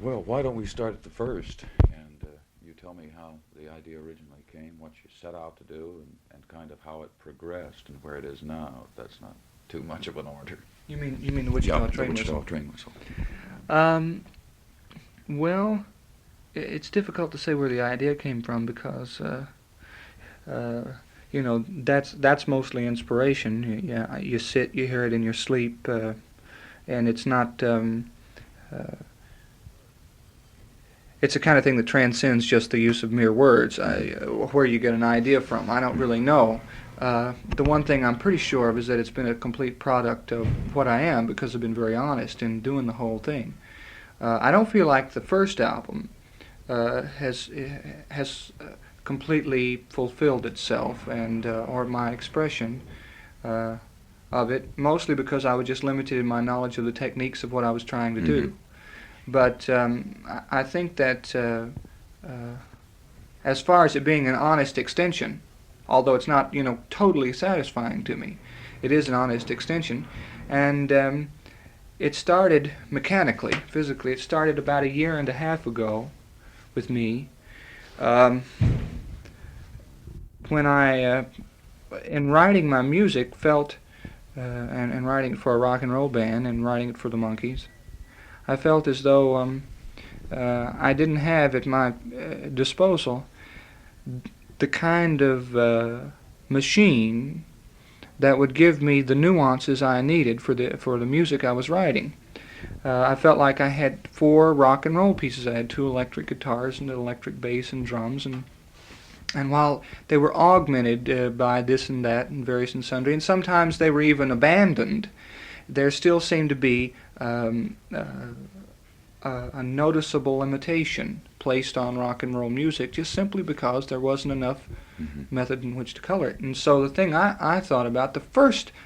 Well, why don't we start at the first, and you tell me how the idea originally came, what you set out to do, and kind of how it progressed and where it is now. If that's not too much of an order. You mean the Wichita Train Whistle? Wichita Train Whistle. Well, it's difficult to say where the idea came from because that's mostly inspiration. Yeah, you sit, you hear it in your sleep, and it's not. It's the kind of thing that transcends just the use of mere words. Where you get an idea from, I don't really know. The one thing I'm pretty sure of is that it's been a complete product of what I am because I've been very honest in doing the whole thing. I don't feel like the first album has completely fulfilled itself and or my expression of it, mostly because I was just limited in my knowledge of the techniques of what I was trying to do. But I think that as far as it being an honest extension, although it's not, totally satisfying to me, it is an honest extension. And it started mechanically, physically. It started about a year and a half ago with me. When I, in writing my music, felt, and writing it for a rock and roll band and writing it for the Monkees, I felt as though I didn't have at my disposal the kind of machine that would give me the nuances I needed for the music I was writing. I felt like I had 4 rock and roll pieces. I had 2 electric guitars and an electric bass and drums, and while they were augmented by this and that and various and sundry, and sometimes they were even abandoned, there still seemed to be a noticeable limitation placed on rock and roll music just simply because there wasn't enough method in which to color it. And so the thing I thought about, the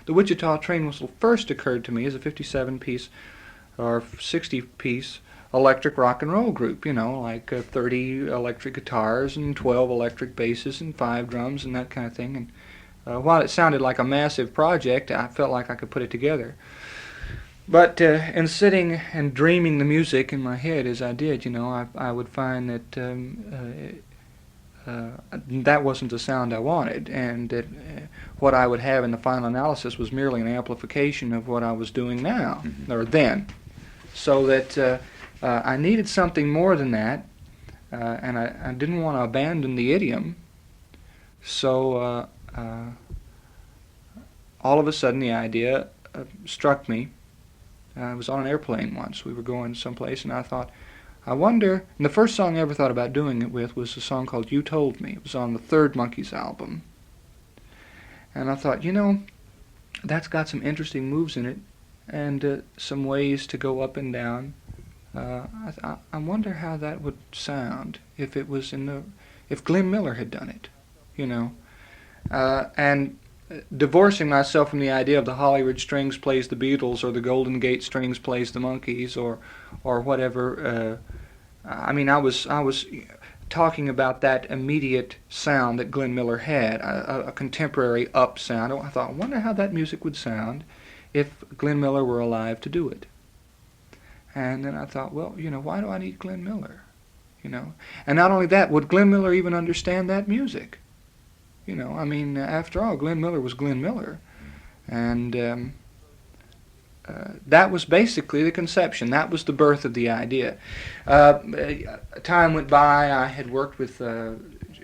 Wichita Train Whistle first occurred to me as a 57-piece or 60-piece electric rock and roll group, like 30 electric guitars and 12 electric basses and 5 drums and that kind of thing. And while it sounded like a massive project, I felt like I could put it together. But in sitting and dreaming the music in my head as I did, I would find that that wasn't the sound I wanted, and that what I would have in the final analysis was merely an amplification of what I was doing now, or then. So that I needed something more than that, and I didn't want to abandon the idiom. So all of a sudden the idea struck me. I was on an airplane once. We were going someplace, and I thought, I wonder... And the first song I ever thought about doing it with was a song called You Told Me. It was on the 3rd Monkees album. And I thought, that's got some interesting moves in it, and some ways to go up and down. I wonder how that would sound if it was if Glenn Miller had done it, and divorcing myself from the idea of the Hollywood Strings plays the Beatles or the Golden Gate Strings plays the Monkees or whatever. I was talking about that immediate sound that Glenn Miller had, a contemporary up sound. I thought, I wonder how that music would sound if Glenn Miller were alive to do it. And then I thought, well, why do I need Glenn Miller? And not only that, would Glenn Miller even understand that music? After all, Glenn Miller was Glenn Miller. And that was basically the conception. That was the birth of the idea. Time went by. I had worked with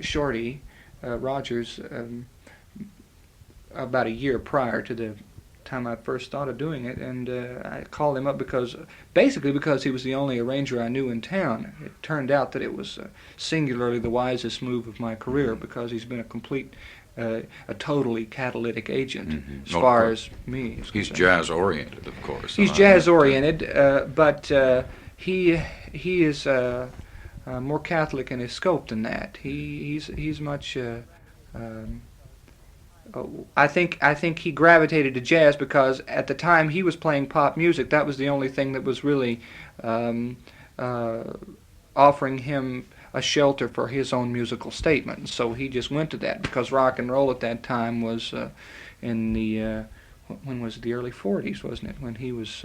Shorty Rogers about a year prior to the time I first thought of doing it, and I called him up because he was the only arranger I knew in town. It turned out that it was singularly the wisest move of my career because he's been a totally catalytic agent as far as me. He's jazz-oriented, of course. He's jazz-oriented, but he is more Catholic in his scope than that. He's much... I think he gravitated to jazz because at the time he was playing pop music. That was the only thing that was really offering him a shelter for his own musical statement. So he just went to that because rock and roll at that time was in the when was it? The early 40s, wasn't it? When he was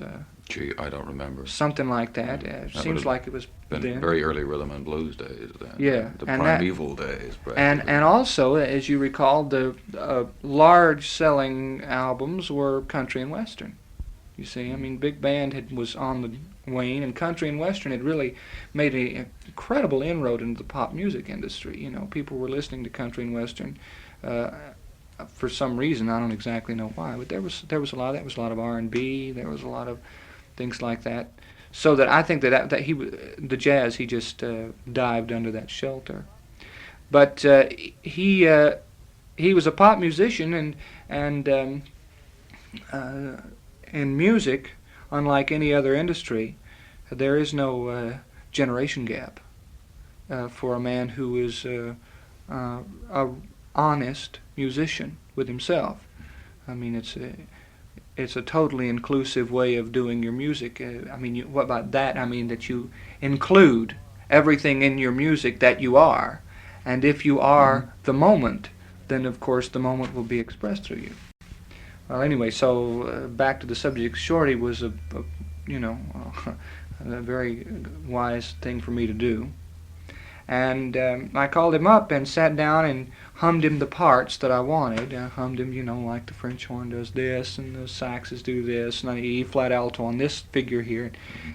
Gee, I don't remember. something like that. That Seems would've like it was Been then. very early rhythm and blues days then. Yeah, The and that- primeval days. And also, as you recall, the large selling albums were country and western. You see, I mean, big band was on the wane, and country and western had really made an incredible inroad into the pop music industry. You know, people were listening to country and western for some reason. I don't exactly know why, but there was a lot of that. Was a lot of R&B. There was a lot of things like that. So that I think that the jazz, he just dived under that shelter. But he was a pop musician, and in music, unlike any other industry, there is no generation gap for a man who is a honest musician with himself. I mean, it's a totally inclusive way of doing your music. I mean, what about that? I mean that you include everything in your music that you are, and if you are the moment, then of course the moment will be expressed through you. Well, anyway, so back to the subject. Shorty was a very wise thing for me to do, and I called him up and sat down and hummed him the parts that I wanted. I hummed him, like the French horn does this, and the saxes do this, and the E flat alto on this figure here.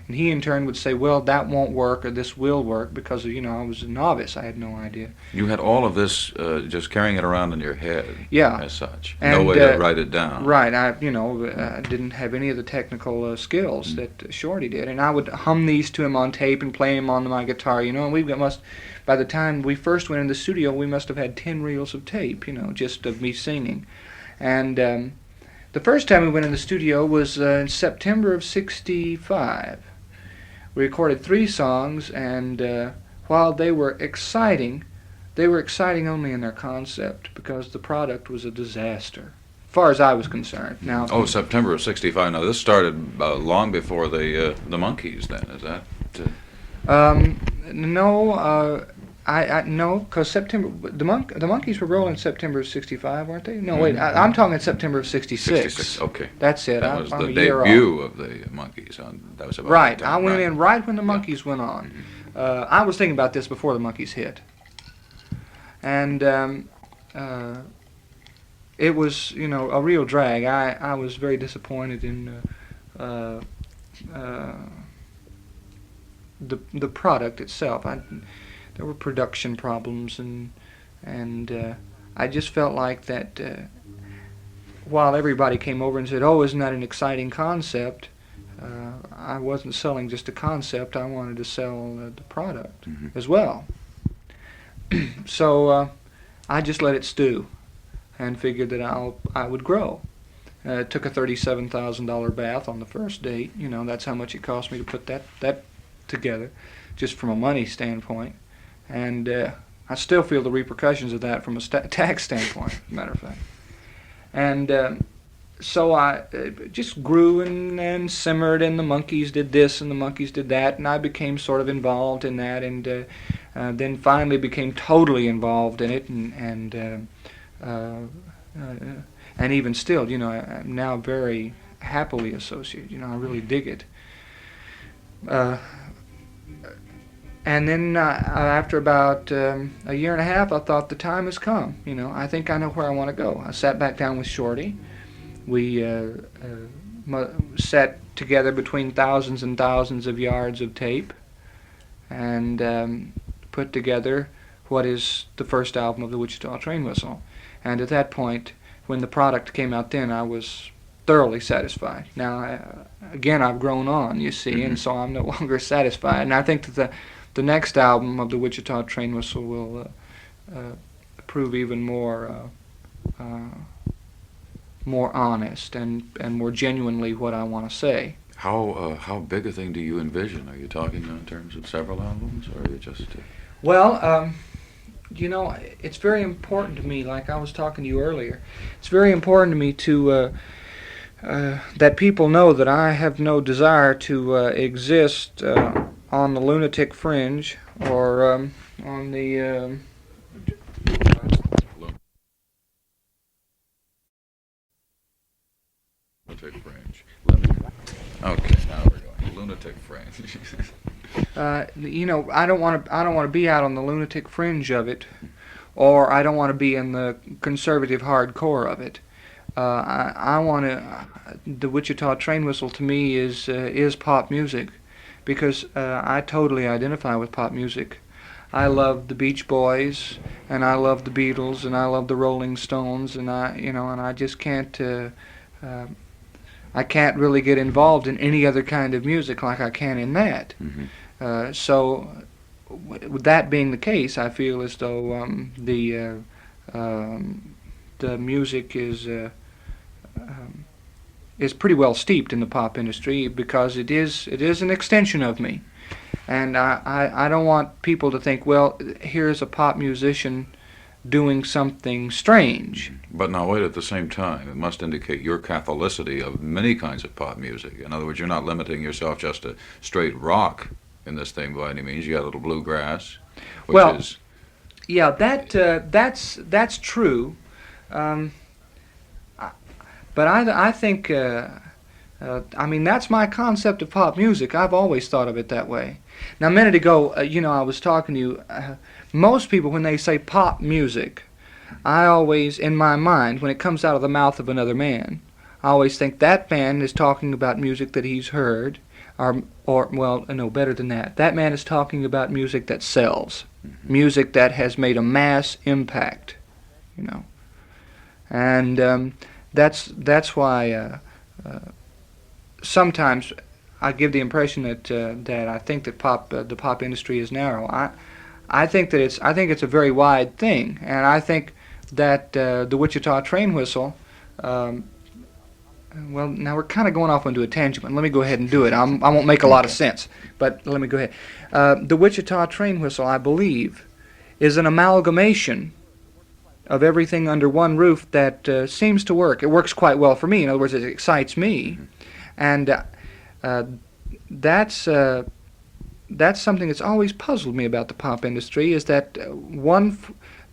And he in turn would say, well, that won't work, or this will work, because, I was a novice. I had no idea. You had all of this just carrying it around in your head. Yeah. As such. And, no way to write it down. Right. I didn't have any of the technical skills that Shorty did. And I would hum these to him on tape and play him on my guitar, and by the time we first went in the studio, we must have had 10 reels of tape, just of me singing. And the first time we went in the studio was in September of '65. We recorded 3 songs, and while they were exciting only in their concept, because the product was a disaster, as far as I was concerned. Now, September of '65. Now, this started long before the Monkees. Then is that? No. No, because September, the Monkees were rolling in September of '65, weren't they? No, wait, I'm talking September of '66. '66, okay. That's it. That was I'm the a year debut off. of the Monkees. That was about Right, that time. I went in right when the Monkees went on. I was thinking about this before the Monkees hit. And it was, a real drag. I was very disappointed in the product itself. There were production problems, and I just felt like that while everybody came over and said, "Oh, isn't that an exciting concept?" I wasn't selling just a concept. I wanted to sell the product as well. So I just let it stew, and figured that I would grow. It took a $37,000 bath on the first date. That's how much it cost me to put that together, just from a money standpoint. And I still feel the repercussions of that from a tax standpoint, as a matter of fact. And so I just grew and simmered, and the Monkees did this and the Monkees did that, and I became sort of involved in that, and then finally became totally involved in it, and even still, I'm now very happily associated. I really dig it. And then after about a year and a half, I thought the time has come. I think I know where I want to go. I sat back down with Shorty. We sat together between thousands and thousands of yards of tape and put together what is the first album of the Wichita Train Whistle. And at that point, when the product came out then, I was thoroughly satisfied. Now, again, I've grown on, you see, and so I'm no longer satisfied. And I think that the next album of the Wichita Train Whistle will prove even more honest and more genuinely what I want to say. How big a thing do you envision? Are you talking in terms of several albums, or are you just? Well, it's very important to me. Like I was talking to you earlier, it's very important to me to that people know that I have no desire to exist on the lunatic fringe or on the Okay, now we're going. Lunatic fringe. I don't want to be out on the lunatic fringe of it, or I don't want to be in the conservative hardcore of it. I want to. The Wichita Train Whistle to me is pop music, because I totally identify with pop music. I love the Beach Boys, and I love the Beatles, and I love the Rolling Stones, and I just can't. I can't really get involved in any other kind of music like I can in that. So, with that being the case, I feel as though the music is pretty well steeped in the pop industry, because it is an extension of me, and I don't want people to think, well, here's a pop musician doing something strange. But now wait, at the same time, it must indicate your Catholicity of many kinds of pop music. In other words, you're not limiting yourself just to straight rock in this thing by any means. You got a little bluegrass, which Well, is... Yeah, that's true. But I think, I mean, that's my concept of pop music. I've always thought of it that way. Now, a minute ago, I was talking to you. Most people, when they say pop music, I always, in my mind, when it comes out of the mouth of another man, I always think that man is talking about music that he's heard, or well, no, better than that. That man is talking about music that sells, music that has made a mass impact, and that's why sometimes I give the impression that I think that the pop industry is narrow. I think it's a very wide thing, and I think that the Wichita Train Whistle. Well, now we're kind of going off into a tangent, but let me go ahead and do it. I won't make a lot of sense, but let me go ahead. The Wichita Train Whistle, I believe, is an amalgamation of everything under one roof that seems to work. It works quite well for me. In other words, it excites me, and that's something that's always puzzled me about the pop industry, is that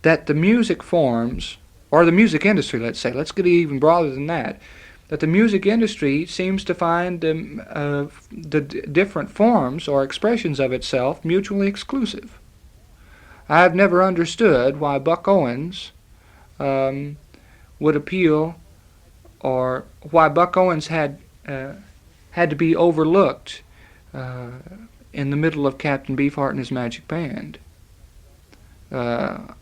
that the music forms, or the music industry, let's get even broader than that, that the music industry seems to find the different forms or expressions of itself mutually exclusive. I've never understood why Buck Owens would appeal, or why Buck Owens had to be overlooked in the middle of Captain Beefheart and his Magic Band. I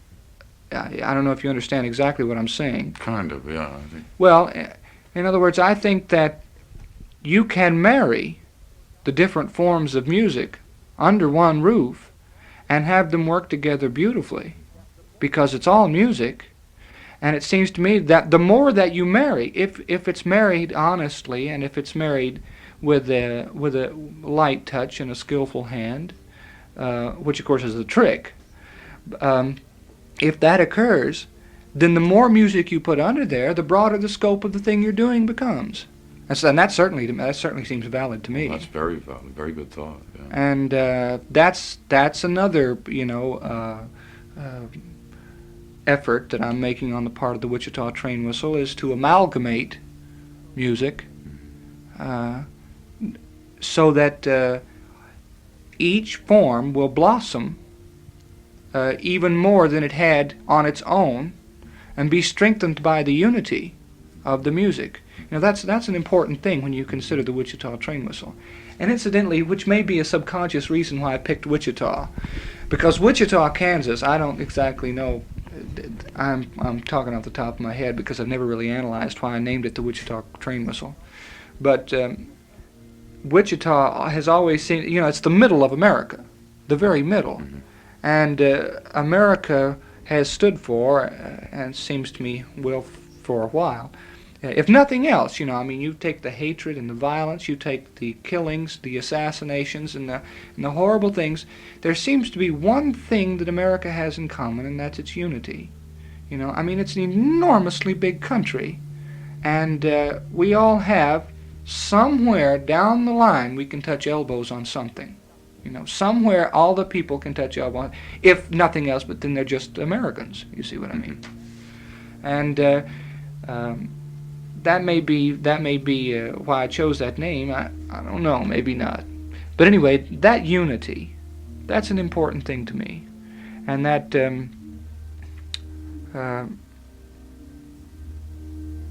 don't know if you understand exactly what I'm saying. Kind of, yeah. I think. Well, in other words, I think that you can marry the different forms of music under one roof and have them work together beautifully, because it's all music. And it seems to me that the more that you marry, if it's married honestly, and if it's married with a light touch and a skillful hand, which of course is the trick, if that occurs, then the more music you put under there, the broader the scope of the thing you're doing becomes. And that certainly seems valid to me. That's very valid, very good thought. Yeah. And that's another effort that I'm making on the part of the Wichita Train Whistle, is to amalgamate music so that each form will blossom even more than it had on its own, and be strengthened by the unity of the music. That's an important thing when you consider the Wichita Train Whistle. And incidentally, which may be a subconscious reason why I picked Wichita, because Wichita, Kansas, I don't exactly know. I'm talking off the top of my head because I've never really analyzed why I named it the Wichita Train Whistle. But Wichita has always seemed, it's the middle of America, the very middle. Mm-hmm. And America has stood for, and seems to me will for a while, if nothing else, you take the hatred and the violence, you take the killings, the assassinations, and the horrible things, there seems to be one thing that America has in common, and that's its unity. It's an enormously big country, and we all have, somewhere down the line, we can touch elbows on something. Somewhere all the people can touch elbows, if nothing else, but then they're just Americans, you see what I mean? And that may be why I chose that name. I don't know, maybe not. But anyway, that unity, that's an important thing to me, and that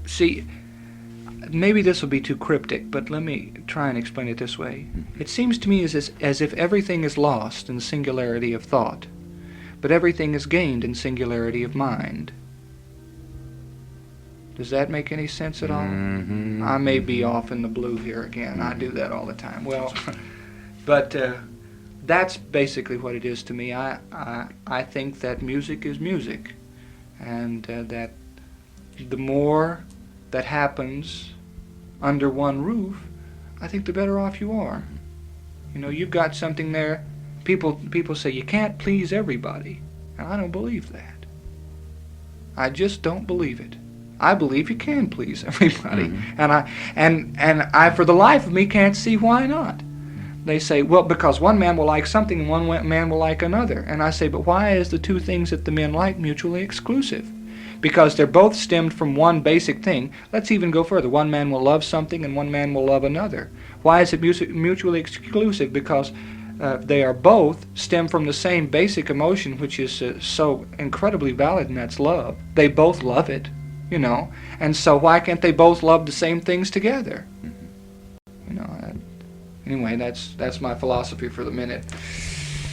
see, maybe this will be too cryptic, but let me try and explain it this way. It seems to me as if everything is lost in the singularity of thought, but everything is gained in singularity of mind. Does that make any sense at all? Mm-hmm. I may be off in the blue here again. I do that all the time. Well, but that's basically what it is to me. I think that music is music, and that the more that happens under one roof, I think the better off you are. You know, you've got something there. People say you can't please everybody, and I don't believe that. I just don't believe it. I believe you can please everybody, and I for the life of me can't see why not. They say, well, because one man will like something and one man will like another, and I say, but why is the two things that the men like mutually exclusive? Because they're both stemmed from one basic thing. Let's even go further. One man will love something and one man will love another. Why is it mutually exclusive? Because they are both stem from the same basic emotion, which is so incredibly valid, and that's love. They both love it, you know. And so why can't they both love the same things together? You know. Anyway, that's my philosophy for the minute.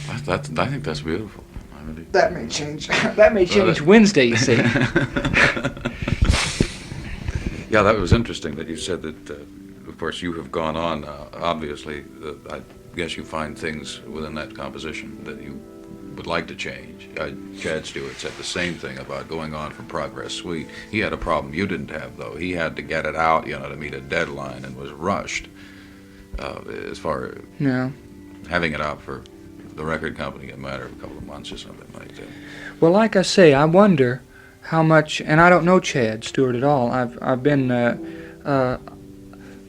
I think that's beautiful. That may change. That may change Wednesday, you see. Yeah, that was interesting that you said that, of course, you have gone on, obviously, I guess you find things within that composition that you would like to change. Chad Stewart said the same thing about going on from Progress Suite. He had a problem you didn't have, though. He had to get it out, you know, to meet a deadline and was rushed as far as having it out for the record company in a matter of a couple of months or something like that. Well, like I say, I wonder how much, and I don't know Chad Stewart at all. I've been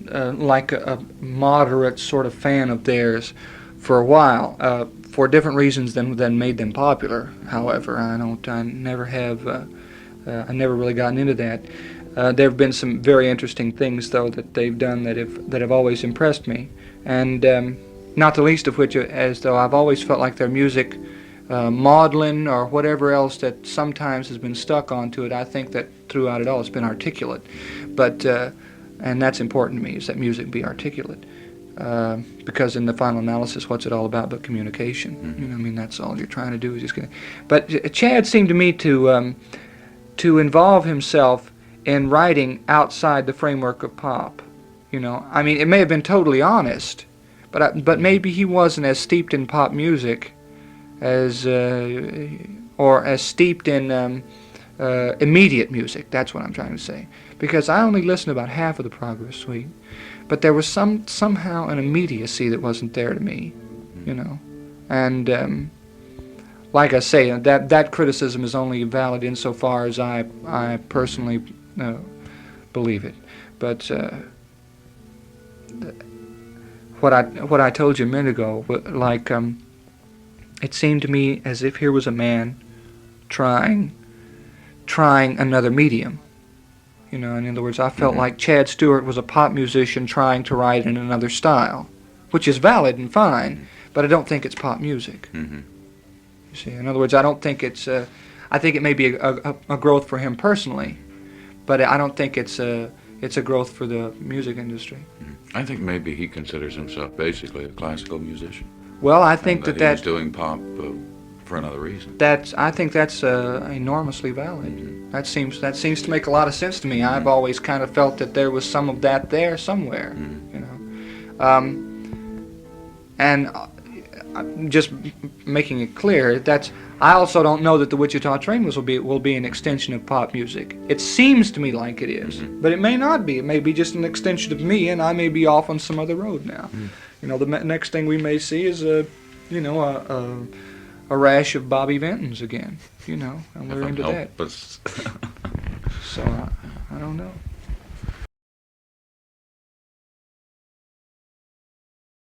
like a moderate sort of fan of theirs for a while, for different reasons than made them popular. However, I never really gotten into that. There have been some very interesting things, though, that they've done that have always impressed me, and not the least of which, as though I've always felt like their music, maudlin or whatever else that sometimes has been stuck onto it, I think that throughout it all it's been articulate. But and that's important to me, is that music be articulate. Because in the final analysis, what's it all about but communication? You know, I mean, that's all you're trying to do is just get. But Chad seemed to me to involve himself in writing outside the framework of pop. You know, I mean, it may have been totally honest, but maybe he wasn't as steeped in pop music as or as steeped in immediate music. That's what I'm trying to say. Because I only listened to about half of the Progress Suite, but there was somehow an immediacy that wasn't there to me, you know. And like I say, that criticism is only valid insofar as I personally believe it. But what I told you a minute ago, like it seemed to me as if here was a man trying another medium. You know, in other words, I felt like Chad Stewart was a pop musician trying to write in another style, which is valid and fine, but I don't think it's pop music. You see, in other words, I don't think it's. I think it may be a growth for him personally, but I don't think it's a growth for the music industry. I think maybe he considers himself basically a classical musician. Well, I think that he's doing pop for another reason. I think that's enormously valid. That seems to make a lot of sense to me. I've always kind of felt that there was some of that there somewhere, you know. And just making it clear, I also don't know that the Wichita Train Whistle will be an extension of pop music. It seems to me like it is, but it may not be. It may be just an extension of me, and I may be off on some other road now. You know, the next thing we may see is a rash of Bobby Ventons again. You know, and we're into that. So I don't know.